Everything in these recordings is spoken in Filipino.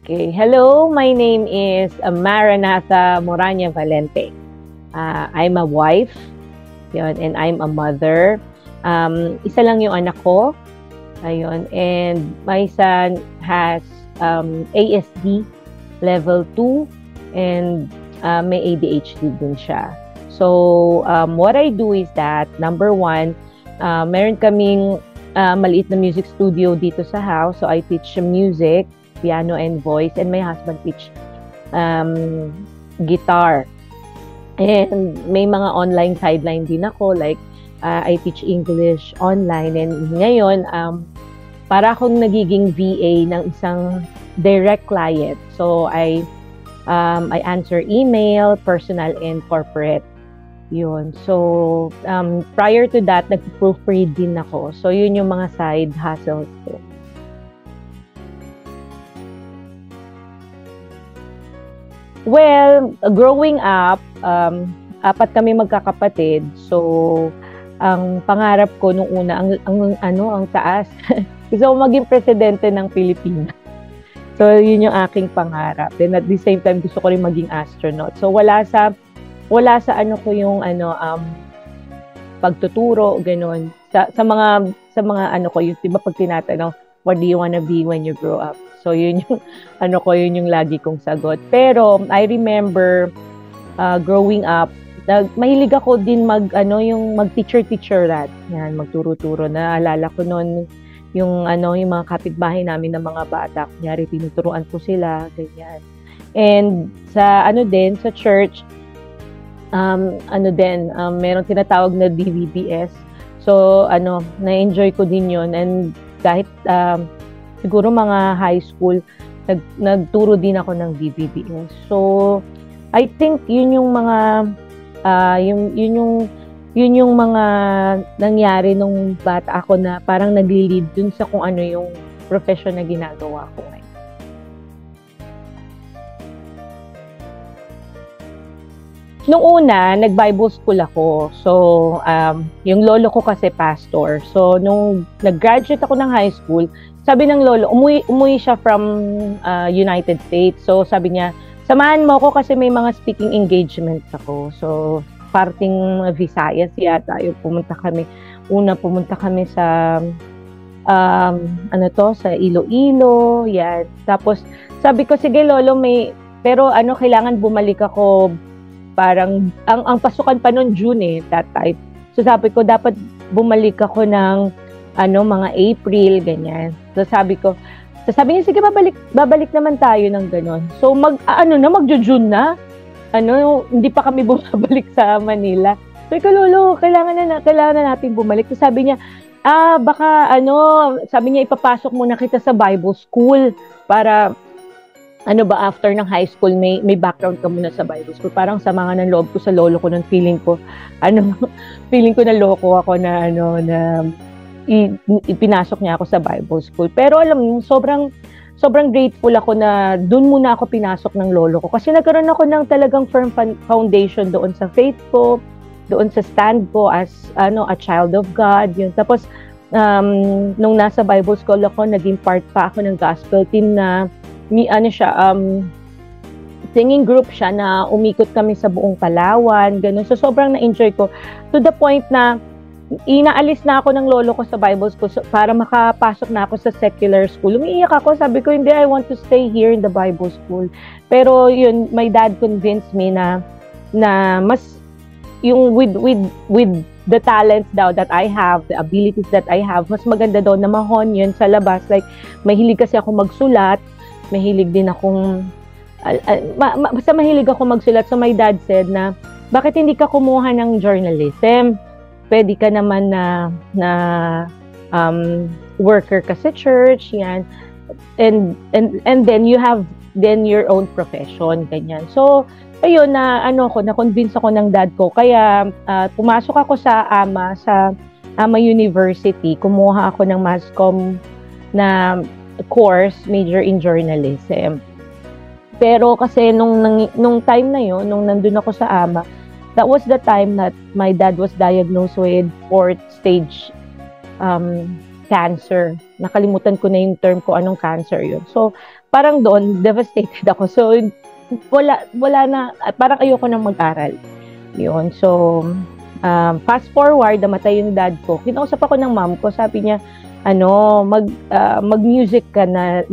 Okay. Hello, my name is Maranatha Moranya Valente. I'm a wife, yun, and I'm a mother. Isa lang yung anak ko, ayun, and my son has ASD level 2 and may ADHD din siya. So, what I do is that, number one, meron kaming maliit na music studio dito sa house. So, I teach music, piano and voice, and my husband teach guitar. And may mga online sideline din ako, like I teach English online, and ngayon para akong nagiging VA ng isang direct client. So I answer email, personal and corporate. Yun. So prior to that, nag-proofread din ako. So yun yung mga side hustles ko. Well, growing up, apat kami magkakapatid. So, ang pangarap ko nung una, ang taas. Gusto ko maging presidente ng Pilipinas. So, yun yung aking pangarap. Then at the same time, gusto ko rin maging astronaut. So, wala sa ano ko yung pagtuturo, ganun. Sa mga ano ko, yung 'di ba pag tinatanong, what do you wanna be when you grow up? So, yun yung, yun yung lagi kong sagot. Pero, I remember, growing up, mahilig ako din yung mag-teacher rat. Yan, magturo-turo. Naalala ko noon, yung mga kapitbahay namin ng mga bata. Kunyari, tinuturuan ko sila, ganyan. And, sa church, meron tinatawag na DVBS. So, na-enjoy ko din yun. And, kahit, siguro mga high school, nagturo din ako ng DVBS. So, I think yun yung mga yun yung mga nangyari nung bata ako na parang nagli-lead dun sa kung ano yung profession na ginagawa ko ngayon. Nung una, nag-Bible school ako. So, yung lolo ko kasi pastor. So, nung nag-graduate ako ng high school, sabi ng lolo, umuwi siya from United States. So, sabi niya, samahan mo ako kasi may mga speaking engagements ako. So, parting Visayas yata, yung pumunta kami sa sa Iloilo, yan. Tapos, sabi ko, sige lolo, pero kailangan bumalik ako. Parang, ang pasukan pa noon June that time. So sabi ko, dapat bumalik ako ng, mga April, ganyan. So sabi niya, sige, babalik naman tayo ng ganon. So magjo-June na. Hindi pa kami bumabalik sa Manila. So lolo, kailangan na natin bumalik. So sabi niya, sabi niya, ipapasok muna kita sa Bible school para, after ng high school, may background ka muna sa Bible school. Parang sama nga ng loob ko sa lolo ko nung feeling ko na loko ako na ipinasok niya ako sa Bible school. Pero alam mo, sobrang grateful ako na doon muna ako pinasok ng lolo ko. Kasi nagkaroon ako ng talagang firm foundation doon sa faith ko, doon sa stand ko as a child of God. Yun. Tapos, nung nasa Bible school ako, naging part pa ako ng gospel team na singing group siya na umikot kami sa buong Palawan, ganun. So, sobrang na-enjoy ko. To the point na, inaalis na ako ng lolo ko sa Bible school para makapasok na ako sa secular school. Umiiyak ako, sabi ko, hindi, I want to stay here in the Bible school. Pero yun, my dad convinced me na mas, yung with the talents daw that I have, the abilities that I have, mas maganda daw na mahon yun sa labas. Like, mahilig kasi ako magsulat, mahilig din akong basta mahilig ako magsulat. So my dad said na, bakit hindi ka kumuha ng journalism? Pwede ka naman na worker ka sa church, yan. And then you have then your own profession, ganyan. So ayun, na-convince ako ng dad ko. Kaya pumasok ako sa AMA University. Kumuha ako ng mass comm na course, major in journalism. Pero kasi nung time na yun, nung nandun ako sa AMA, that was the time that my dad was diagnosed with 4th stage cancer. Nakalimutan ko na yung term ko anong cancer yun. So, parang doon, devastated ako. So, wala na, parang ayoko nang mag-aral. Yun. So, fast forward, namatay yung dad ko. Kinausap ako ng mom ko, sabi niya, mag-music ka na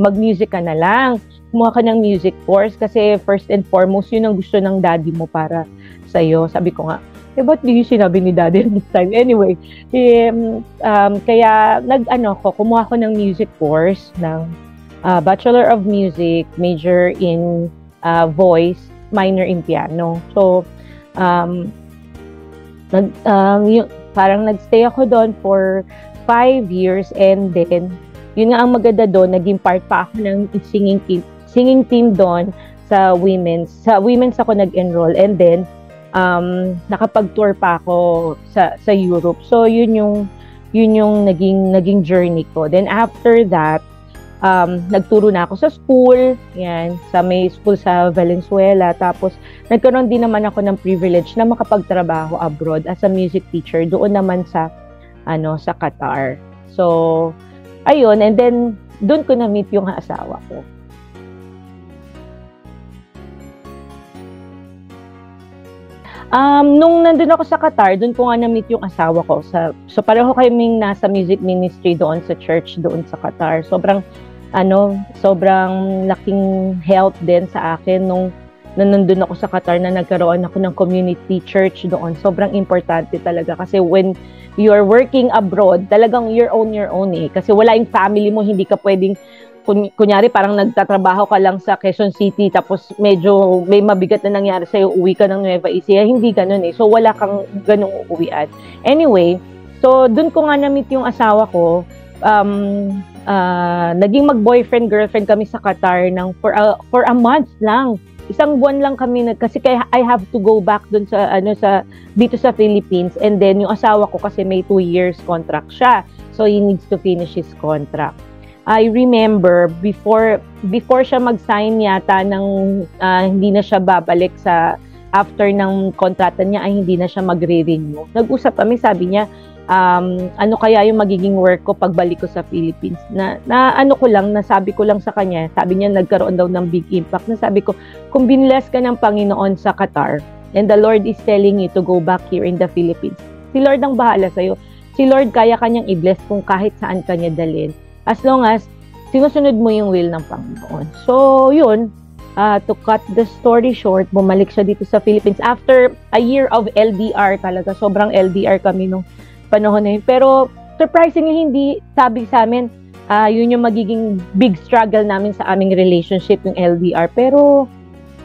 lang. Kumuha ka ng music course kasi first and foremost, yun ang gusto ng daddy mo para sa'yo. Sabi ko nga, ba't di yung sinabi ni daddy at this time? Anyway, kaya kumuha ko ng music course ng Bachelor of Music, major in voice, minor in piano. So, parang nagstay ako doon for 5 years, and then yun nga ang maganda doon, naging part pa ako ng singing team doon sa women's ako nag-enroll, and then nakapag-tour pa ako sa Europe. So yun yung naging journey ko. Then after that, nagturo na ako sa school, yan, sa may school sa Valenzuela. Tapos nagkaroon din naman ako ng privilege na makapagtrabaho abroad as a music teacher doon naman sa Qatar. So ayun, and then doon ko na-meet yung asawa ko. Nung nandun ako sa Qatar, doon ko nga na-meet yung asawa ko. So pareho kaming nasa music ministry doon sa church doon sa Qatar. Sobrang laking help din sa akin nung nandun ako sa Qatar na nagkaroon ako ng community church doon. Sobrang importante talaga kasi when you're working abroad, talagang you're on your own eh. Kasi wala yung family mo, hindi ka pwedeng kunyari parang nagtatrabaho ka lang sa Quezon City tapos medyo may mabigat na nangyari sa'yo, uwi ka ng Nueva Ecija, hindi ganun eh. So wala kang ganung uuwian. Anyway, so dun ko nga na-meet yung asawa ko. Naging mag-boyfriend-girlfriend kami sa Qatar for a month lang. Isang buwan lang kami kasi I have to go back dun sa dito sa Philippines, and then yung asawa ko kasi may 2 years contract siya. So he needs to finish his contract. I remember before siya mag-sign yata ng hindi na siya babalik after ng kontrata niya ay hindi na siya magre-renew. Nag-usap kami, sabi niya, ano kaya yung magiging work ko pagbalik ko sa Philippines. Nasabi ko lang sa kanya, sabi niya nagkaroon daw ng big impact. Nasabi ko, kung binless ka ng Panginoon sa Qatar and the Lord is telling you to go back here in the Philippines, si Lord ang bahala sa'yo. Si Lord kaya kanyang i-bless kung kahit saan kanya dalhin, as long as sinusunod mo yung will ng Panginoon. So, yun, to cut the story short, bumalik siya dito sa Philippines after a year of LDR talaga. Sobrang LDR kami nung panahon na yun. Pero, surprisingly, hindi sabi sa amin, yun yung magiging big struggle namin sa aming relationship, yung LDR. Pero,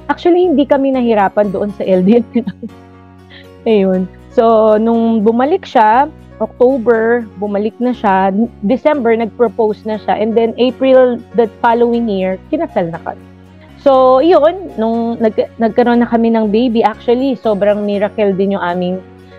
actually, hindi kami nahirapan doon sa LDR. Ayun. So, nung bumalik siya, October, bumalik na siya. December, nag-propose na siya. And then, April, the following year, kinasal na kami. So, yun, nung nagkaroon na kami ng baby, actually, sobrang miracle din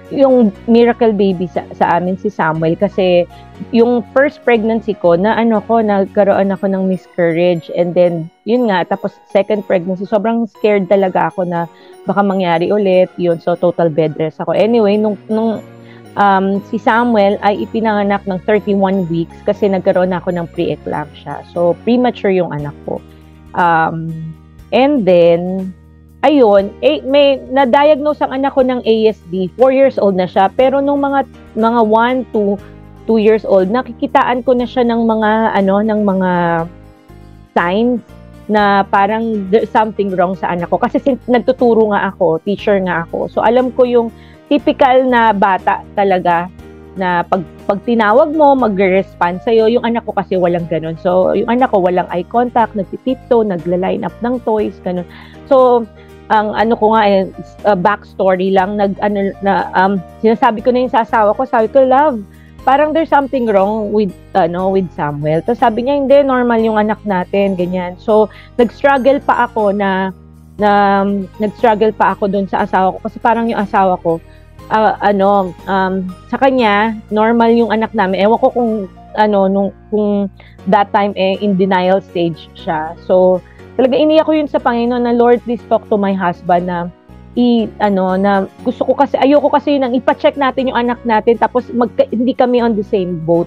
yung miracle baby sa amin, si Samuel. Kasi, yung first pregnancy ko, nagkaroon ako ng miscarriage. And then, yun nga, tapos second pregnancy, sobrang scared talaga ako na baka mangyari ulit. Yun, so total bed rest ako. Anyway, nung si Samuel ay ipinanganak ng 31 weeks kasi nagkaroon ako ng pre-eclampsia. So, premature yung anak ko. And then, ayun, may na-diagnose ang anak ko ng ASD. 4 years old na siya. Pero nung mga 1 to 2 years old, nakikitaan ko na siya ng mga signs na parang there's something wrong sa anak ko. Kasi nagtuturo nga ako, teacher nga ako. So, alam ko yung typical na bata talaga na pag tinawag mo, mag-respond sa'yo. Yung anak ko kasi walang ganun. So, yung anak ko walang eye contact, nagtitipto, nagla-line up ng toys, ganun. So, ang ko nga backstory lang, sinasabi ko na yung sa asawa ko, sabi ko, love, parang there's something wrong with Samuel. Tapos sabi niya, hindi, normal yung anak natin, ganyan. So, nag-struggle pa ako doon sa asawa ko kasi parang yung asawa ko sa kanya normal yung anak namin. Ewan ko kung kung that time in denial stage siya. So talaga iniyak ko yun sa Panginoon na, Lord, please talk to my husband na na ayoko kasi nang ipa-check natin yung anak natin tapos hindi kami on the same boat.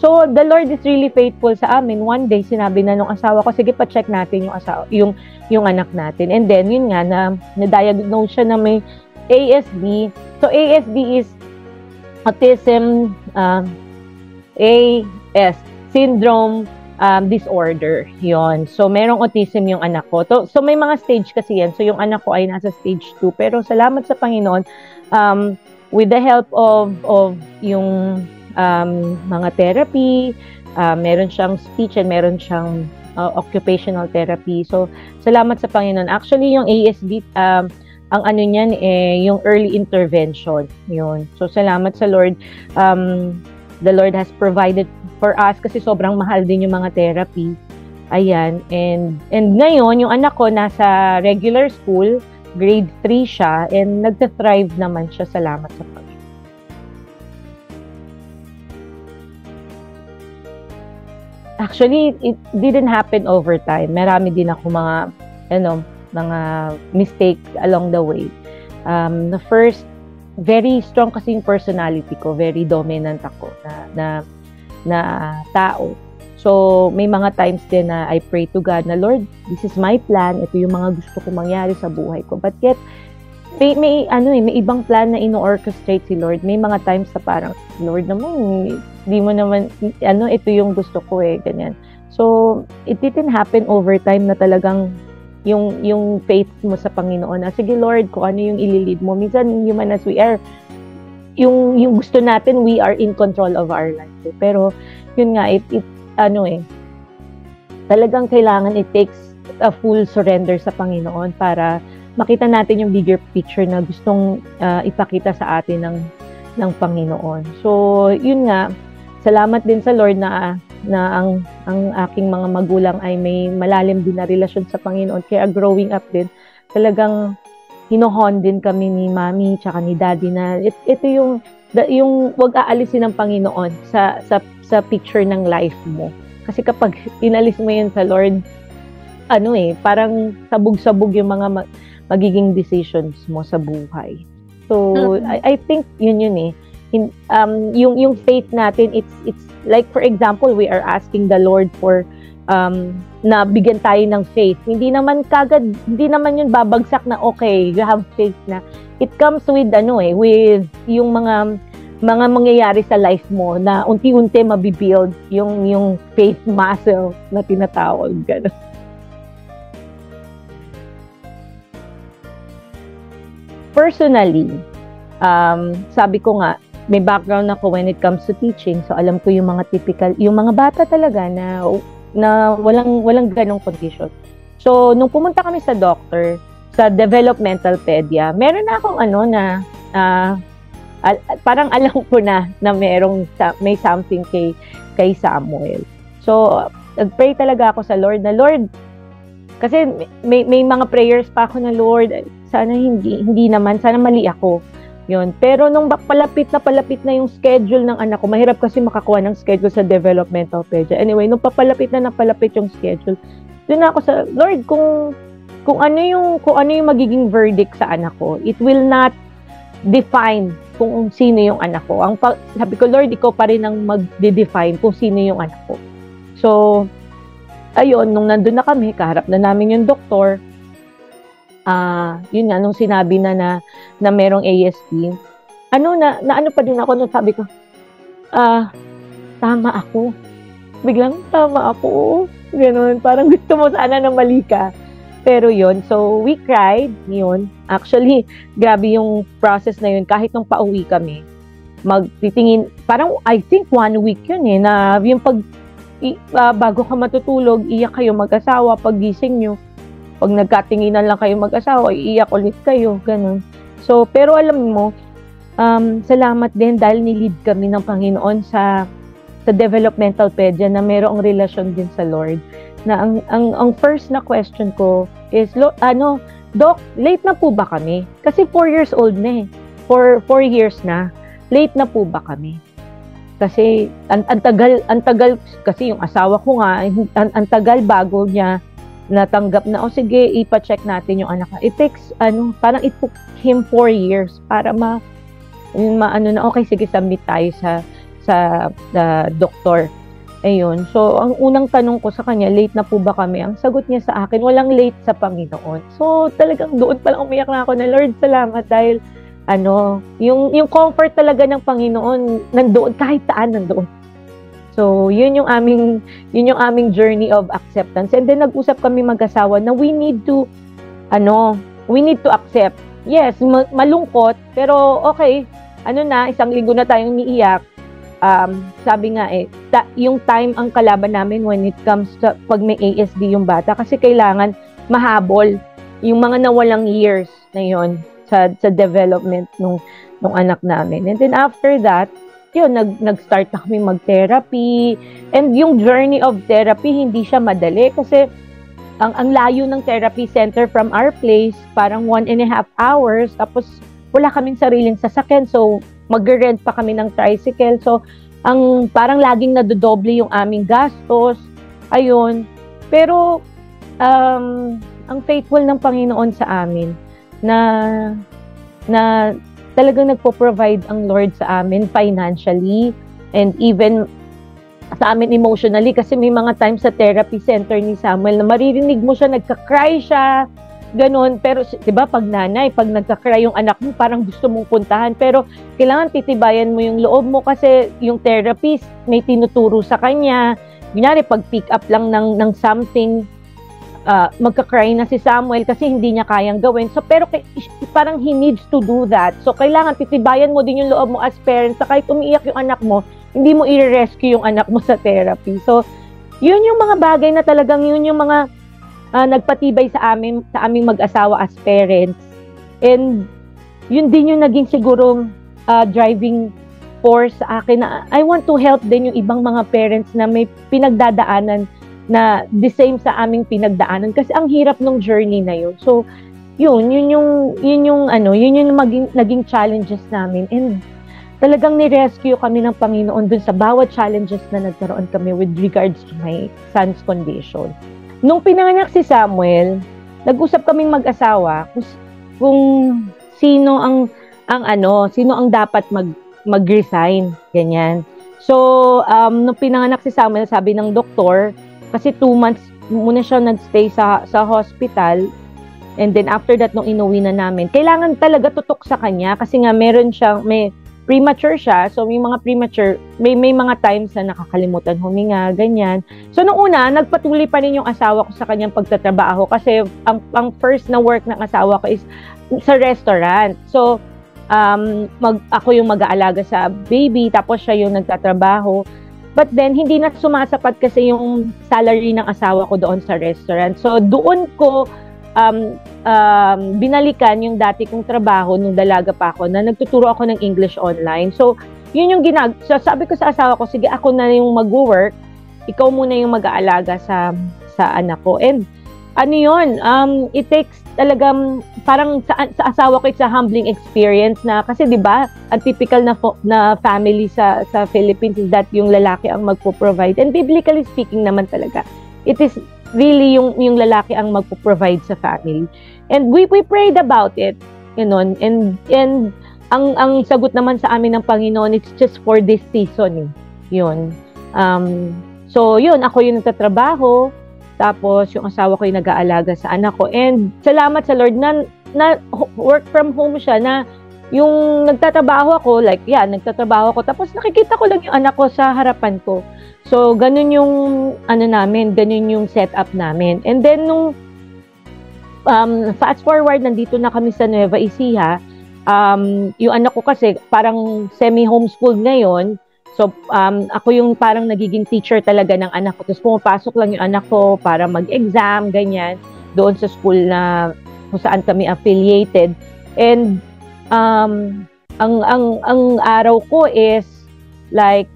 So, the Lord is really faithful sa amin. One day, sinabi na nung asawa ko, sige, pa-check natin yung anak natin. And then, yun nga, na-diagnose siya na may ASD. So, ASD is Autism AS, Syndrome Disorder. Yon. So, merong autism yung anak ko. So, may mga stage kasi yan. So, yung anak ko ay nasa stage 2. Pero, salamat sa Panginoon, with the help of yung mga therapy, meron siyang speech and meron siyang occupational therapy. So, salamat sa Panginoon. Actually, yung ASD, ang ano niyan, yung early intervention. Yun. So, salamat sa Lord. The Lord has provided for us kasi sobrang mahal din yung mga therapy. Ayan. And ngayon, yung anak ko nasa regular school, grade 3 siya, and nagta-thrive naman siya. Salamat sa Panginoon. Actually, it didn't happen over time. Marami din ako mga mistake along the way. The first, very strong kasi yung personality ko, very dominant ako na tao. So, may mga times din na I pray to God na, Lord, this is my plan. Ito yung mga gusto ko mangyari sa buhay ko. But yet, may ibang plan na ino-orchestrate si Lord. May mga times na parang, Lord naman, di mo naman, ito yung gusto ko ganyan. So, it didn't happen over time na talagang yung faith mo sa Panginoon na, sige Lord, kung ano yung ililid mo. Minsan, human as we are, yung gusto natin, we are in control of our life. Pero, yun nga, talagang kailangan it takes a full surrender sa Panginoon para makita natin yung bigger picture na gustong ipakita sa atin ng Panginoon. So, yun nga, salamat din sa Lord na ang aking mga magulang ay may malalim din na relasyon sa Panginoon. Kaya growing up din, talagang hinohon din kami ni Mami tsaka ni Daddy na ito yung wag aalisin ng Panginoon sa picture ng life mo. Kasi kapag inalis mo yun sa Lord, parang sabog-sabog yung mga magiging decisions mo sa buhay. So, I think yun yung faith natin, it's like, for example, we are asking the Lord for na bigyan tayo ng faith. Hindi naman yun babagsak na okay, you have faith na. It comes with with yung mga mangyayari sa life mo na unti-unti mabibuild yung faith muscle na tinatawag gano'n. Personally, sabi ko nga, may background ako when it comes to teaching. So, alam ko yung mga typical, yung mga bata talaga na walang ganong condition. So, nung pumunta kami sa doctor, sa developmental pedia, meron na akong parang alam ko na may something kay Samuel. So, nag-pray talaga ako sa Lord na, Lord, kasi may mga prayers pa ako na, Lord, sana hindi naman, sana mali ako. Yun. Pero nung palapit na yung schedule ng anak ko, mahirap kasi makakuha ng schedule sa developmental pedia. Anyway, nung napalapit yung schedule, doon ako sa Lord, kung ano yung magiging verdict sa anak ko, it will not define kung sino yung anak ko. Sabi ko, Lord, ikaw pa rin ang mag-define kung sino yung anak ko. So, ayun, nung nandun na kami, kaharap na namin yung doktor, yun nga, nung sinabi na merong ASD, ano pa din ako nung sabi ko, tama ako. Biglang, tama ako. Ganun, parang gusto mo sana na mali ka. Pero yun, so we cried, yun. Actually, grabe yung process na yun. Kahit nung pauwi kami, magtitingin, parang I think 1 week yun na yung bago ka matutulog, iyak kayo mag-asawa, paggising nyo. Pag nagkatinginan lang kayo mag-asawa, iiyak ulit kayo, ganun. So, pero alam mo, salamat din dahil nilid kami ng Panginoon sa developmental pedia na mayroong relasyon din sa Lord. Na ang first na question ko is, Doc, late na po ba kami? Kasi 4 years old na 4 years na. Late na po ba kami? Kasi ang tagal kasi yung asawa ko nga, ang tagal bago niya natanggap na, sige, ipa-check natin yung anak. It takes, parang it took him 4 years para okay, sige, submit tayo sa doktor. Ayun. So, ang unang tanong ko sa kanya, late na po ba kami? Ang sagot niya sa akin, walang late sa Panginoon. So, talagang doon palang umiyak na ako na, Lord, salamat dahil yung comfort talaga ng Panginoon nandoon kahit saan nandoon. So, yun yung aming journey of acceptance. And then nag-usap kami mag-asawa na we need to accept. Yes, malungkot, pero okay, isang linggo na tayong umiiyak. Sabi nga yung time ang kalaban namin when it comes to pag may ASD yung bata kasi kailangan mahabol yung mga nawalang years na yun sa development nung anak namin. And then after that, yun, nag-start na kami mag-therapy. And yung journey of therapy, hindi siya madali kasi ang layo ng therapy center from our place, parang 1.5 hours, tapos wala kaming sariling sasakyan, so mag-rent pa kami ng tricycle. So, parang laging nadodoble yung aming gastos. Ayun. Pero, ang faithful ng Panginoon sa amin na talagang nagpo-provide ang Lord sa amin financially and even sa amin emotionally kasi may mga times sa therapy center ni Samuel na maririnig mo siya, nagka-cry siya, ganun. Pero, di ba, pag nanay, pag nagka-cry yung anak mo, parang gusto mong puntahan. Pero, kailangan titibayan mo yung loob mo kasi yung therapist may tinuturo sa kanya. Kunyari, pag pick up lang ng something, magka-cry na si Samuel kasi hindi niya kayang gawin. So, pero parang he needs to do that. So, kailangan titibayan mo din yung loob mo as parents. So, kahit umiiyak yung anak mo, hindi mo i-rescue yung anak mo sa therapy. So, yun yung mga bagay na talagang yun yung mga nagpatibay sa aming mag-asawa as parents. And yun din yung naging siguro driving force sa akin na I want to help din yung ibang mga parents na may pinagdadaanan na the same sa aming pinagdaanan kasi ang hirap ng journey na yun. So, yun yung naging challenges namin. And talagang ni-rescue kami ng Panginoon dun sa bawat challenges na nagkaroon kami with regards to my son's condition. Nung pinanganak si Samuel, nag-usap kaming mag-asawa kung sino ang dapat mag-resign, ganyan. So, nung pinanganak si Samuel, sabi ng doktor, kasi 2 months muna siya nag-stay sa hospital. And then after that, nung inuwi na namin, kailangan talaga tutok sa kanya kasi nga may premature siya. So, may mga premature, may mga times na nakakalimutan huminga, ganyan. So, nung una, nagpatuloy pa rin yung asawa ko sa kanyang pagtatrabaho kasi ang first na work ng asawa ko is sa restaurant. So, ako yung mag-aalaga sa baby, tapos siya yung nagtatrabaho. But then, hindi na sumasapat kasi yung salary ng asawa ko doon sa restaurant. So, doon ko binalikan yung dati kong trabaho nung dalaga pa ako na nagtuturo ako ng English online. So, yun yung so, sabi ko sa asawa ko, sige, ako na yung mag-work, ikaw muna yung mag-aalaga sa anak ko. And it takes talagang parang sa asawa ko, it's a humbling experience na kasi 'di ba, ang typical na family sa Philippines is that yung lalaki ang magpo-provide. And biblically speaking naman talaga, it is really yung lalaki ang magpo-provide sa family. And we prayed about it, and ang sagot naman sa amin ng Panginoon, it's just for this season, yun. So yun, ako yung nagtatrabaho, tapos yung asawa ko yung nag-aalaga sa anak ko. And salamat sa Lord na work from home siya, na yung nagtatrabaho ako, nagtatrabaho ako, tapos nakikita ko lang yung anak ko sa harapan ko. So, ganun yung ganun yung setup namin. And then, nung fast forward, nandito na kami sa Nueva Ecija, yung anak ko kasi parang semi-homeschooled ngayon. So, ako yung parang nagiging teacher talaga ng anak ko. Tapos pumapasok lang yung anak ko para mag-exam, ganyan, doon sa school na kung saan kami affiliated. And, ang araw ko is like,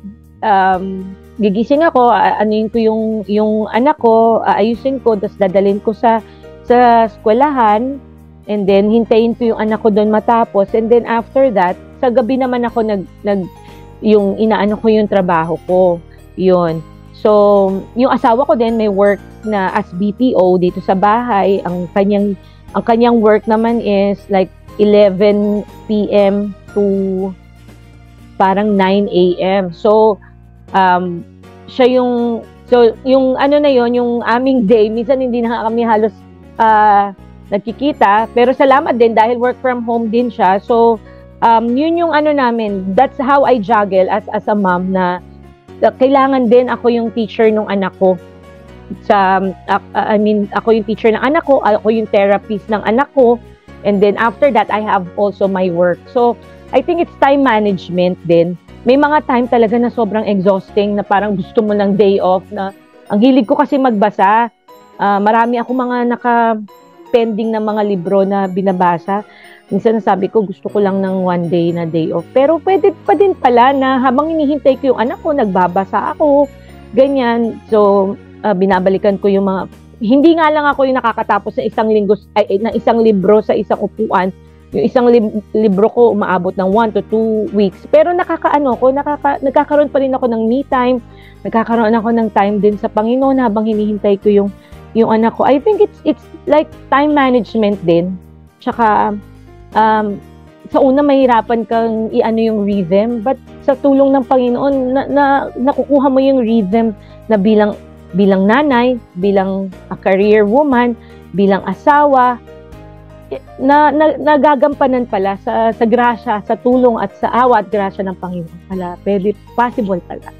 gigising ako, anuin ko yung anak ko, aayusin ko, tapos dadalhin ko sa eskwelahan, and then hintayin ko yung anak ko doon matapos, and then after that, sa gabi naman ako yung inaano ko yung trabaho ko, yun. So, yung asawa ko din may work na as BPO dito sa bahay. Ang kanyang work naman is like 11 p.m. to parang 9 a.m. So, siya yung, yung ano na yon, yung aming day, minsan hindi na kami halos nagkikita, pero salamat din dahil work from home din siya. So, yun yung ano namin, that's how I juggle as a mom, na kailangan din ako yung teacher ng anak ko. Ako yung teacher ng anak ko, ako yung therapist ng anak ko, and then after that, I have also my work. So, I think it's time management din. May mga time talaga na sobrang exhausting, na parang gusto mo ng day off, na ang hilig ko kasi magbasa. Marami ako mga naka-pending na mga libro na binabasa. Minsan sabi ko, gusto ko lang ng one day na day off. Pero pwede pa din pala na habang hinihintay ko yung anak ko, nagbabasa ako, ganyan. So, binabalikan ko yung mga, hindi nga lang ako yung nakakatapos ng isang libro sa isang upuan. Yung isang libro ko umaabot ng 1 to 2 weeks. Pero nagkakaroon pa rin ako ng me time. Nagkakaroon ako ng time din sa Panginoon habang hinihintay ko yung anak ko. I think it's like time management din. Tsaka sa una mahirapan kang i-ano yung rhythm, but sa tulong ng Panginoon nakukuha mo yung rhythm na bilang nanay, bilang a career woman, bilang asawa, na nagagampanan pala sa grasya, sa tulong at sa awa at grasya ng Panginoon pala. Pwede, possible pala.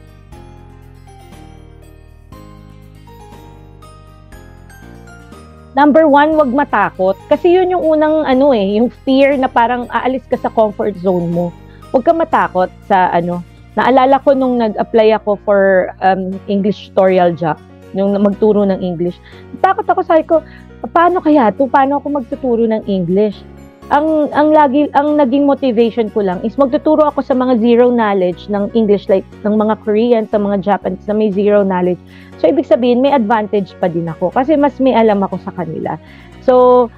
Number 1, wag matakot. Kasi yun yung unang yung fear na parang aalis ka sa comfort zone mo. Wag ka matakot sa Naalala ko nung nag-apply ako for English tutorial job, yung magturo ng English. Takot ako, sabi ko, paano kaya to? Paano ako magtuturo ng English? Ang naging motivation ko lang is magtuturo ako sa mga zero knowledge ng English, like ng mga Korean, sa mga Japanese na may zero knowledge. So, ibig sabihin, may advantage pa din ako kasi mas may alam ako sa kanila. So,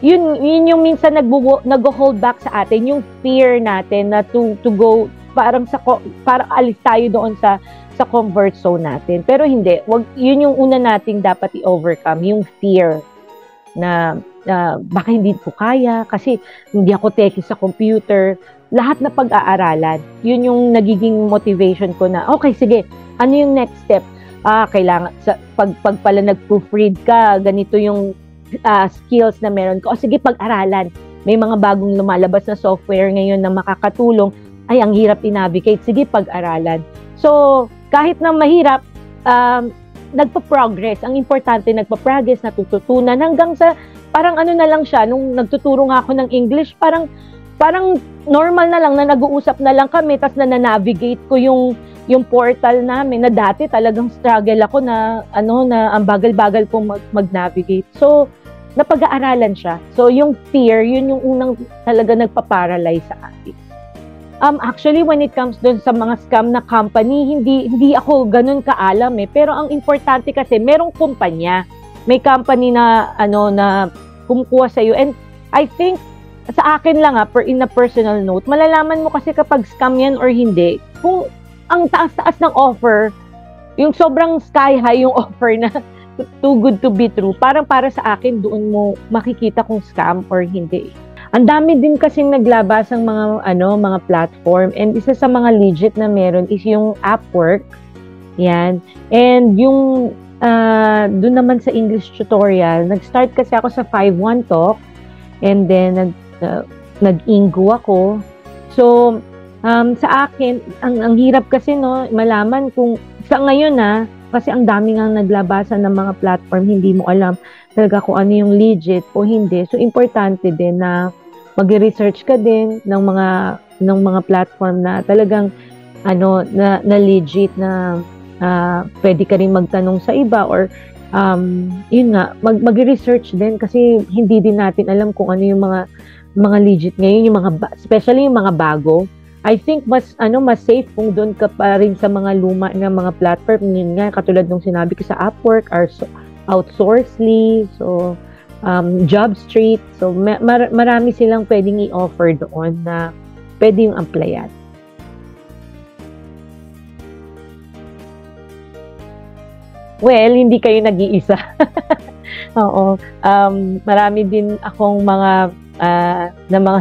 yun yung minsan nag-hold back sa atin, yung fear natin na to go, parang alis tayo doon sa comfort zone natin. Pero hindi, yun yung una nating dapat i-overcome, yung fear na baka hindi ko kaya kasi hindi ako techie sa computer. Lahat na pag-aaralan, yun yung nagiging motivation ko na, okay, sige, ano yung next step? Kailangan, pag pala nag-proofread ka, ganito yung skills na meron ko. O sige, pag-aralan. May mga bagong lumalabas na software ngayon na makakatulong. Ay, ang hirap i-navigate. Sige, pag-aralan. So, kahit na mahirap, nagpa-progress. Ang importante, nagpa-progress, natututunan hanggang sa, parang na lang siya, nung nagtuturo nga ako ng English, parang normal na lang na nag-uusap na lang kami, tas na-navigate ko yung portal namin, na dati talagang struggle ako na ang bagal-bagal kong mag-navigate. So, napag-aaralan siya. So, yung fear, yun yung unang talaga nagpa-paralyze sa akin. Actually, when it comes dun sa mga scam na company, hindi ako ganun kaalam eh. Pero ang importante kasi, merong kumpanya. May company na, na kumukuha sa'yo. And I think, sa akin lang in a personal note, malalaman mo kasi kapag scam yan or hindi, kung ang taas-taas ng offer, yung sobrang sky high yung offer na too good to be true, parang para sa akin, doon mo makikita kung scam or hindi. Ang dami din kasing naglabas ng mga platform, and isa sa mga legit na meron is yung Upwork. Yan. And yung doon naman sa English tutorial, nag-start kasi ako sa 5-1 Talk, and then nag-Inggo ako. So, sa akin, ang hirap kasi malaman kung sa ngayon kasi ang dami nga naglabasan ng mga platform, hindi mo alam talaga kung ano yung legit o hindi. So, importante din na mag-research ka din ng mga platform na talagang na legit, na pwede ka rin magtanong sa iba, or yun nga, mag-research din kasi hindi din natin alam kung ano yung mga legit ngayon, yung especially yung mga bago. I think mas safe kung doon ka pa rin sa mga luma na mga platform. Yun nga, katulad nung sinabi ko sa Upwork, or Outsourcely, so JobStreet. So marami silang pwedeng i-offer doon na pwede yung applyan. Well, hindi kayo nag-iisa. Oo. Marami din akong mga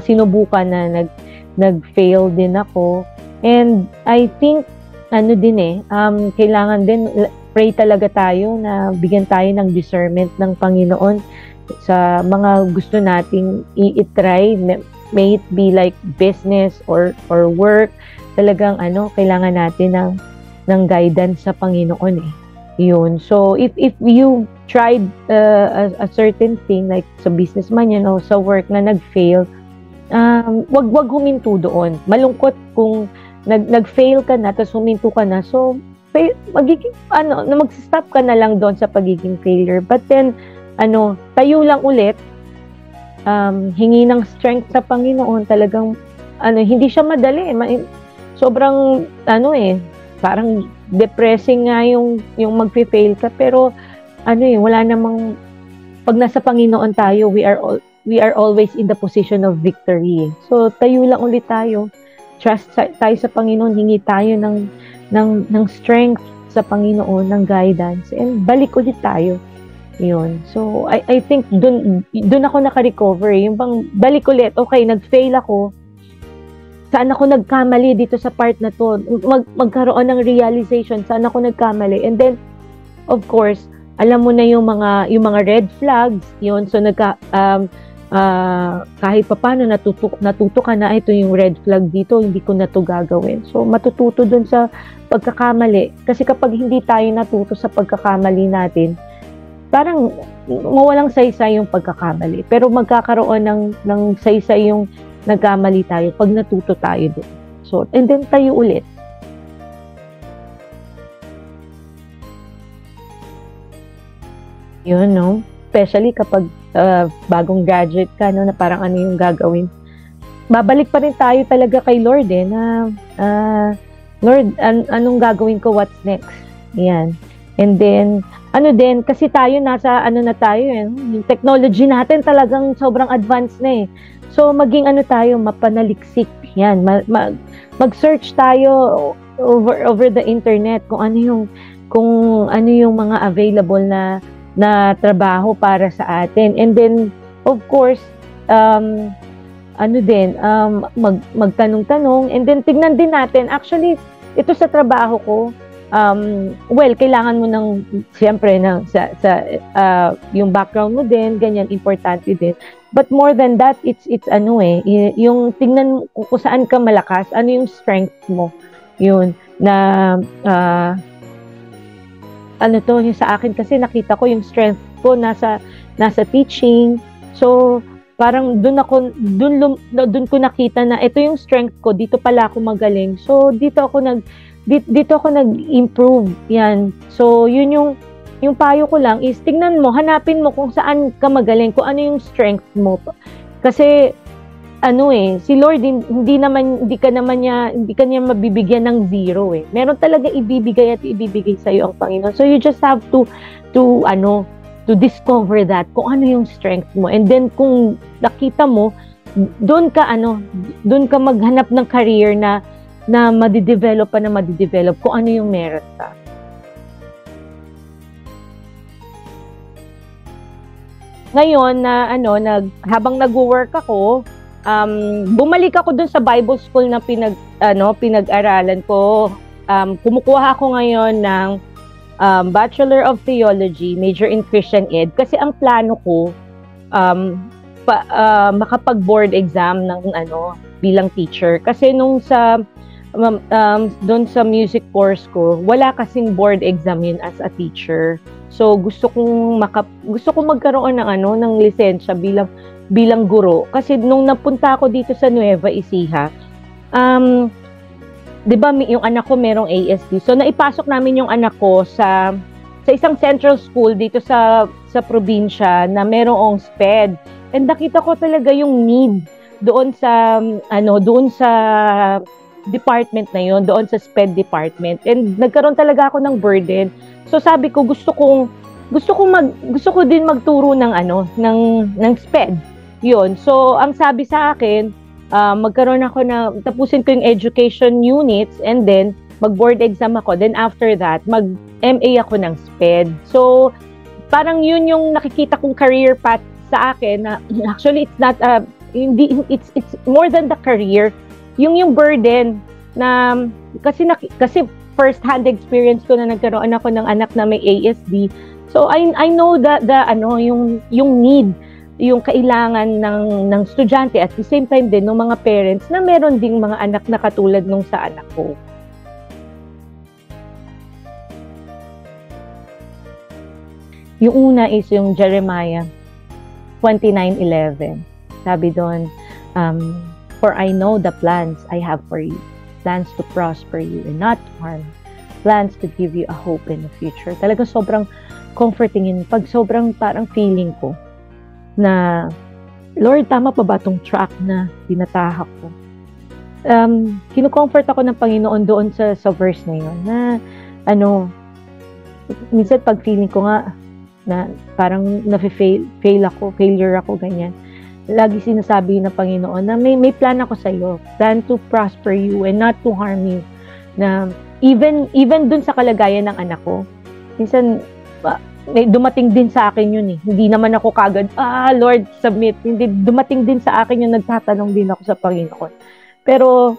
sinubukan na nag-fail din ako. And I think, ano din kailangan din, pray talaga tayo na bigyan tayo ng discernment ng Panginoon sa mga gusto nating i-try. May it be like business or work. Talagang kailangan natin ng guidance sa Panginoon Yun. So, if you tried a certain thing, like sa business man yan o sa work na nag-fail, wag huminto doon. Malungkot kung nag-fail ka na, tapos huminto ka na. So, magiging, mag-stop ka na lang doon sa pagiging failure. But then, tayo lang ulit, hingi ng strength sa Panginoon, talagang, hindi siya madali. Sobrang, parang depressing nga yung mag-fail ka. Pero, wala namang, pag nasa Panginoon tayo, we are always in the position of victory. So, tayo lang ulit tayo. Trust tayo sa Panginoon, hingi tayo ng strength sa Panginoon, ng guidance, and balik ulit tayo. Yun. So, I think dun ako naka-recover. Yung bang balik ulit, okay, nag-fail ako, saan ako nagkamali dito sa part na to? Magkaroon ng realization, saan ako nagkamali? And then, of course, alam mo na yung mga red flags, yun. So, kahit paano natuto ka na, ito yung red flag dito, hindi ko na to gagawin. So, matututo dun sa pagkakamali. Kasi kapag hindi tayo natuto sa pagkakamali natin, parang mawalang saysay yung pagkakamali. Pero magkakaroon ng saysay yung nagkamali tayo pag natuto tayo doon. So, and then tayo ulit. Yun, no? Especially kapag bagong graduate ka, na parang ano yung gagawin. Babalik pa rin tayo talaga kay Lord na Lord, anong gagawin ko? What's next? Yan. And then, kasi tayo nasa, na tayo yung technology natin talagang sobrang advanced na So, maging tayo, mapanaliksik. Yan, mag-search tayo over the internet kung ano yung mga available na trabaho para sa atin. And then, of course, magtanong-tanong, and then tignan din natin, actually, ito sa trabaho ko, kailangan mo siyempre, yung background mo din, ganyan, importante din. But more than that, it's yung tignan kung saan ka malakas, ano yung strength mo, yun, na, yung sa akin kasi nakita ko yung strength ko nasa teaching. So, parang doon ko nakita na ito yung strength ko, dito pala ako magaling. So, dito ako nag-improve. Yan. So, yun yung payo ko lang is tingnan mo, hanapin mo kung saan ka magaling, kung ano yung strength mo. Kasi si Lord hindi ka niya mabibigyan ng zero Meron talaga ibibigay sa iyo ang Panginoon. So you just have to discover that, kung ano yung strength mo. And then kung nakita mo, doon ka maghanap ng career na madidevelop kung ano yung meron ka. Ngayon habang nagwo-work ako, bumalik ako dun sa Bible school na pinag-aralan ko. Kumukuha ako ngayon ng Bachelor of Theology, major in Christian Ed, kasi ang plano ko makapag-board exam ng bilang teacher. Kasi nung doon sa music course ko, wala kasing board exam yun as a teacher. So gusto kong magkaroon ng lisensya bilang guro. Kasi nung napunta ako dito sa Nueva Ecija, 'di ba yung anak ko merong ASD. So naipasok namin yung anak ko sa isang central school dito sa probinsya na merong SPED. And nakita ko talaga yung need doon sa department na yon, doon sa SPED department. And nagkaroon talaga ako ng burden. So sabi ko gusto ko din magturo ng SPED. Yun. So ang sabi sa akin, magkaroon ako tapusin ko yung education units and then mag-board exam ako. Then after that, mag-MA ako ng SPED. So parang yun yung nakikita kong career path sa akin na actually it's not it's more than the career. Yung burden na kasi first hand experience ko na nagkaroon ako ng anak na may ASD. So I know the ano yung need, yung kailangan ng estudyante at the same time din ng mga parents na meron ding mga anak na katulad nung sa anak ko. Yung una is yung Jeremiah 29:11. Sabi doon, for I know the plans I have for you, plans to prosper you and not to harm, plans to give you a hope in the future. Talaga sobrang comforting yun. Pag sobrang parang feeling ko na, Lord, tama pa ba itong track na tinatahak ko? Kino-comfort ako ng Panginoon doon sa verse na yun, na minsan pag feeling ko nga na parang failure ako, ganyan. Lagi sinasabi ng Panginoon na may plan ako sa iyo, plan to prosper you and not to harm you. Na even dun sa kalagayan ng anak ko, minsan dumating din sa akin yun eh. Hindi naman ako kagad, Lord, submit. Hindi, dumating din sa akin yung nagtatanong din ako sa Panginoon. Pero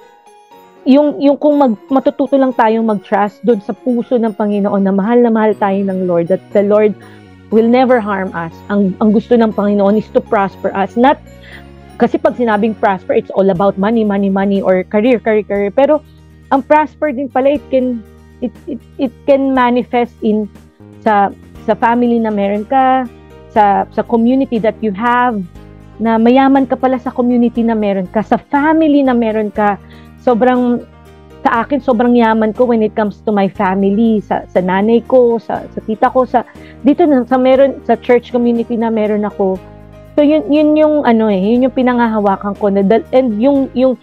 yung kung matututo lang tayong mag-trust doon sa puso ng Panginoon na mahal tayo ng Lord, that the Lord will never harm us. Ang gusto ng Panginoon is to prosper us. Not, kasi pag sinabing prosper, it's all about money, or career. Pero ang prosper din pala, it can manifest in sa family na meron ka, sa community that you have, na mayaman ka pala sa community na meron ka, sa family na meron ka. Sa akin, sobrang yaman ko when it comes to my family, sa nanay ko, sa tita ko, dito sa church community na meron ako. So yun yung yun yung pinangahawakan ko and yung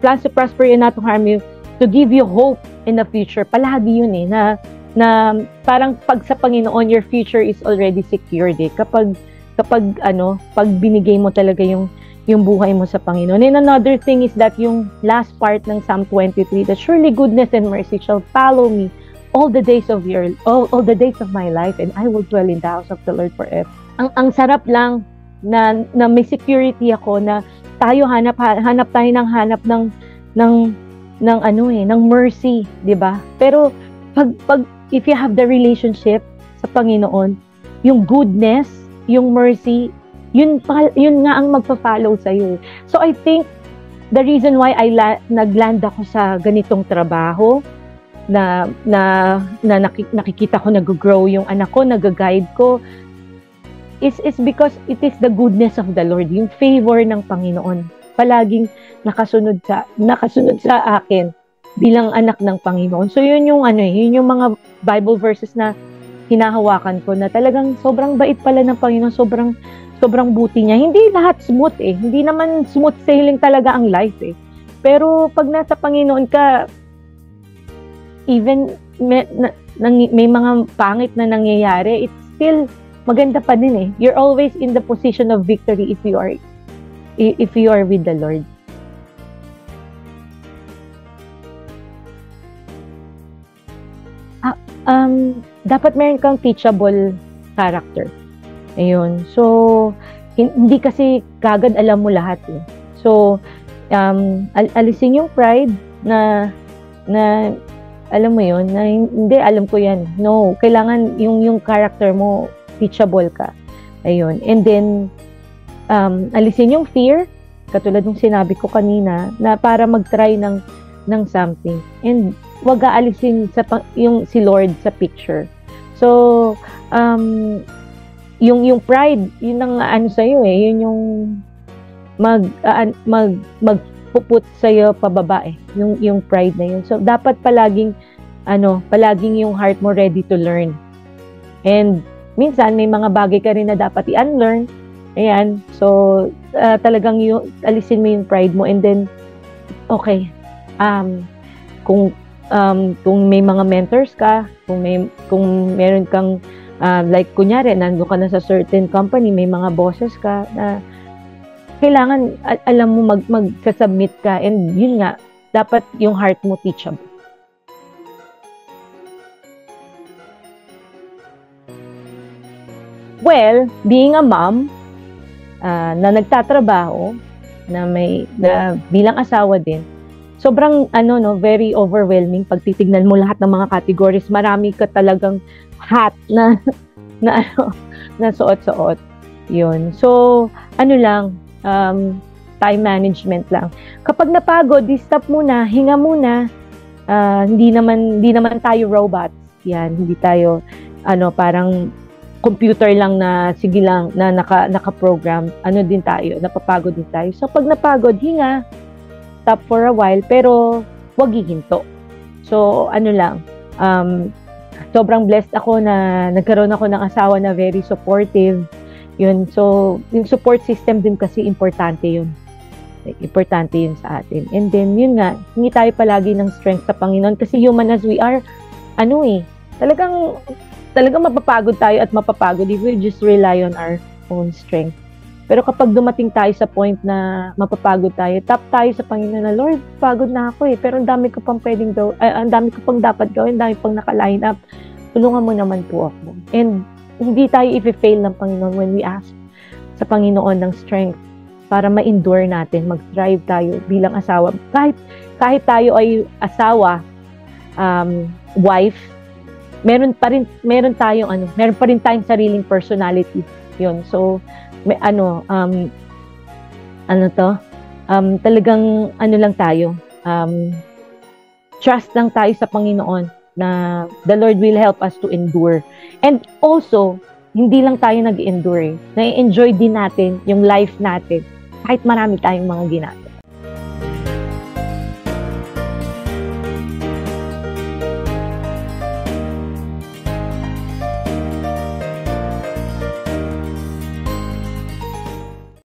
plans to prosper and not to harm you, to give you hope in the future. Palagi yun na parang pag sa Panginoon, your future is already secured eh. Kapag pag binigay mo talaga yung buhay mo sa Panginoon. And another thing is that yung last part ng Psalm 23, that surely goodness and mercy shall follow me all the days of my life, and I will dwell in the house of the Lord forever. Ang sarap lang na may security ako, na tayo hanap tayo ng mercy, 'di ba? Pero pag if you have the relationship sa Panginoon, yung goodness, yung mercy, yun nga ang magpa-follow sa iyo. So I think the reason why nagland ako sa ganitong trabaho, na nakikita ko nag-grow yung anak ko, nag-guide ko, is because it is the goodness of the Lord, yung favor ng Panginoon. Palaging nakasunod sa akin bilang anak ng Panginoon. So yun yung yun yung mga Bible verses na hinahawakan ko, na talagang sobrang bait pala ng Panginoon, sobrang buti niya. Hindi lahat smooth eh. Hindi naman smooth sailing talaga ang life eh. Pero pag nasa Panginoon ka, even may mga pangit na nangyayari, it's still maganda pa din eh. You're always in the position of victory if you are with the Lord. Dapat meron kang teachable character. Ayun. So, hindi kasi kagad alam mo lahat eh. So, alisin yung pride na alam mo yun, na hindi, alam ko yan. No, kailangan yung character mo, teachable ka. Ayun. And then, alisin yung fear, katulad ng sinabi ko kanina, na para mag-try ng something. And wag aalisin yung si Lord sa picture. So, yung pride, yun ang sa'yo eh, yun yung magpuput sa'yo pababa eh, yung pride na yun. So, dapat palaging yung heart mo ready to learn. And minsan, may mga bagay ka rin na dapat i-unlearn. Ayan. So, talagang alisin mo yung pride mo, and then, okay, kung may mga mentors ka, kung meron kang like kunyari nandoon ka na sa certain company, may mga bosses ka na kailangan alam mo mag-submit ka, and yun nga, dapat yung heart mo teachable. Well, being a mom na nagtatrabaho, na bilang asawa din, sobrang no, very overwhelming pag titignan mo lahat ng mga categories. Marami ka talagang hat na na ano, na suot-suot. Yun. So, ano lang, time management lang. Kapag napagod, stop muna, hinga muna. Hindi naman tayo robots. Yan, hindi tayo parang computer lang na sige lang na naka-program. Ano din tayo, napapagod din tayo. So pag napagod, hinga, stop for a while, pero wag hihinto. So ano lang, sobrang blessed ako na nagkaroon ako ng asawa na very supportive. Yun. So yung support system din kasi importante yun. Importante yun sa atin. And then yun nga, hingi tayo palagi ng strength sa Panginoon kasi human as we are, talagang mapapagod tayo at mapapagod if we just rely on our own strength. Pero kapag dumating tayo sa point na mapapagod tayo, tap tayo sa Panginoon na, Lord, pagod na ako pero ang dami ko pang ang dami ko pang dapat gawin, ang dami pang naka-line up. Tulungan mo naman po ako. And hindi tayo i-fail ng Panginoon when we ask sa Panginoon ng strength para ma-endure natin, mag-thrive tayo bilang asawa. Kahit tayo ay asawa, wife, meron pa rin tayong sariling personality. Yun. So talagang lang tayo. Trust lang tayo sa Panginoon na the Lord will help us to endure. And also, hindi lang tayo nag-endure. Na-enjoy din natin yung life natin kahit marami tayong mga ginagawa.